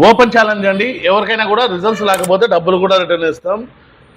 Open challenge అండి. ఎవరికైనా కూడా రిజల్ట్స్ లేకపోతే డబ్బులు కూడా రిటర్న్ ఇస్తాం.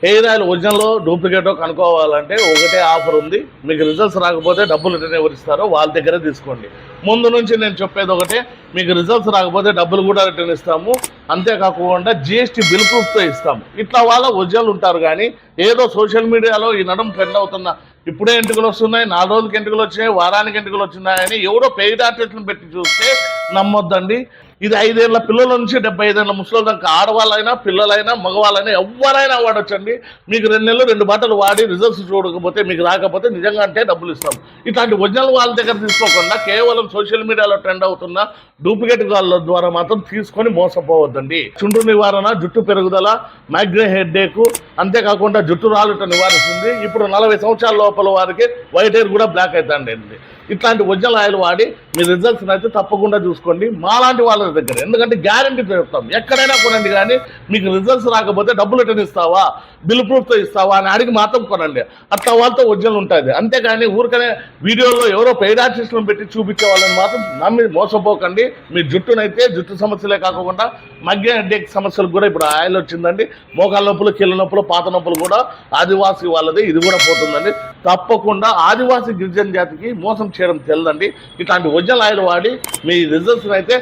హెయిర్ ఆయిల్ ఒరిజినల్లో డూప్లికేటో కనుక్కోవాలంటే ఒకటే ఆఫర్ ఉంది. మీకు రిజల్ట్స్ రాకపోతే డబ్బులు రిటర్న్ ఎవరు ఇస్తారో వాళ్ళ దగ్గరే తీసుకోండి. ముందు నుంచి నేను చెప్పేది ఒకటే, మీకు రిజల్ట్స్ రాకపోతే డబ్బులు కూడా రిటర్న్ ఇస్తాము. అంతేకాకుండా జిఎస్టీ బిల్ ప్రూఫ్తో ఇస్తాము. ఇట్లా వాళ్ళ ఒరిజినల్ ఉంటారు. కానీ ఏదో సోషల్ మీడియాలో ఈ నడం ట్రెండ్ అవుతున్న ఇప్పుడే ఎంటుకలు వస్తున్నాయి, 4 రోజులకి ఎంటుకలు వచ్చినాయి, వారానికి ఎంటుకలు వచ్చినాయని ఎవరో పెయిడ్ ఆర్టిస్టులను పెట్టి చూస్తే నమ్మొద్దండి. ఇది 5 ఏళ్ల పిల్లల నుంచి 75 ఏళ్ల ముసలి దాకా ఆడవాళ్ళైనా పిల్లలైనా మగవాళ్ళైనా ఎవరైనా వాడొచ్చండి. మీకు 2 నెలలు 2 బట్టలు వాడి రిజల్ట్స్ చూడకపోతే మీకు రాకపోతే నిజంగా అంటే డబ్బులు ఇస్తాం. ఇట్లాంటి ఒరిజినల్ వాళ్ళ దగ్గర తీసుకోకుండా కేవలం సోషల్ మీడియాలో ట్రెండ్ అవుతున్న డూప్లికేట్ వాళ్ళ ద్వారా మాత్రం తీసుకొని మోసపోవద్దండి. చుండ్రు నివారణ, జుట్టు పెరుగుదల, మైగ్రేన్ హెడ్ఏక్, అంతేకాకుండా జుట్టు రాలుట నివారిస్తుంది. ఇప్పుడు 40 సంవత్సరాల లోపల వారికి వైట్ హెయిర్ కూడా బ్లాక్ అవుతుందండి. ఇట్లాంటి ఒరిజినల్ ఆయిల్ వాడి మీ రిజల్ట్స్ అయితే తప్పకుండా చూసుకోండి మాలాంటి వాళ్ళ దగ్గర. ఎందుకంటే గ్యారంటీ చెప్తాం, ఎక్కడైనా కొనండి. కానీ మీకు రిజల్ట్స్ రాకపోతే డబ్బులు రిటర్న్ ఇస్తావా, బిల్ ప్రూఫ్తో ఇస్తావా అని అడిగి మాత్రం కొనండి. అట్లా వాళ్ళతో ఒరిజినల్ ఉంటుంది. అంతేగాని ఊరికనే వీడియోలో ఎవరో పెయిడ్ ఆర్టిస్టులను పెట్టి చూపించే వాళ్ళని మాత్రం నమ్మి మోసపోకండి. మీ జుట్టునైతే జుట్టు సమస్యలే కాకుండా మైగ్రేన్ హెడ్ఏక్ సమస్యలకు కూడా ఇప్పుడు ఆయిల్ వచ్చిందండి. మోకాళ్ళ నొప్పులు, కీళ్ళ నొప్పులు, పాత నొప్పులు కూడా ఆదివాసీ వాళ్ళది ఇది కూడా పోతుందండి. తప్పకుండా ఆదివాసీ గిరిజన జాతికి మోసం చేయడం తెలియదండి. ఇట్లాంటి ఒరిజినల్ ఆయిల్ వాడి మీ రిజల్ట్స్ అయితే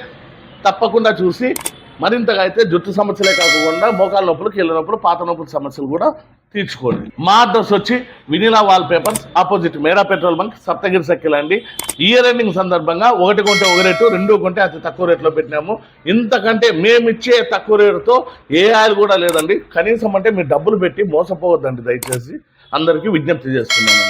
తప్పకుండా చూసి మరింతగా అయితే జుట్టు సమస్యలే కాకుండా మోకాళ్ళ నొప్పులు, కీళ్ళ నొప్పులు, పాత నొప్పుల సమస్యలు కూడా తీర్చుకోండి. మా అడ్రస్ వచ్చి వినీలా వాల్ పేపర్స్, ఆపోజిట్ మేడా పెట్రోల్ బంక్, సప్తగిరి సర్కిల్ అండి. ఇయర్ ఎండింగ్ సందర్భంగా 1 కొంటే 1 రేటు, 2 కొంటే అతి తక్కువ రేట్లో పెట్టినాము. ఇంతకంటే మేమిచ్చే తక్కువ రేటుతో ఏ ఆయిల్ కూడా లేదండి. కనీసం అంటే మీరు డబ్బులు పెట్టి మోసపోవద్దండి. దయచేసి అందరికీ విజ్ఞప్తి చేస్తున్నాను.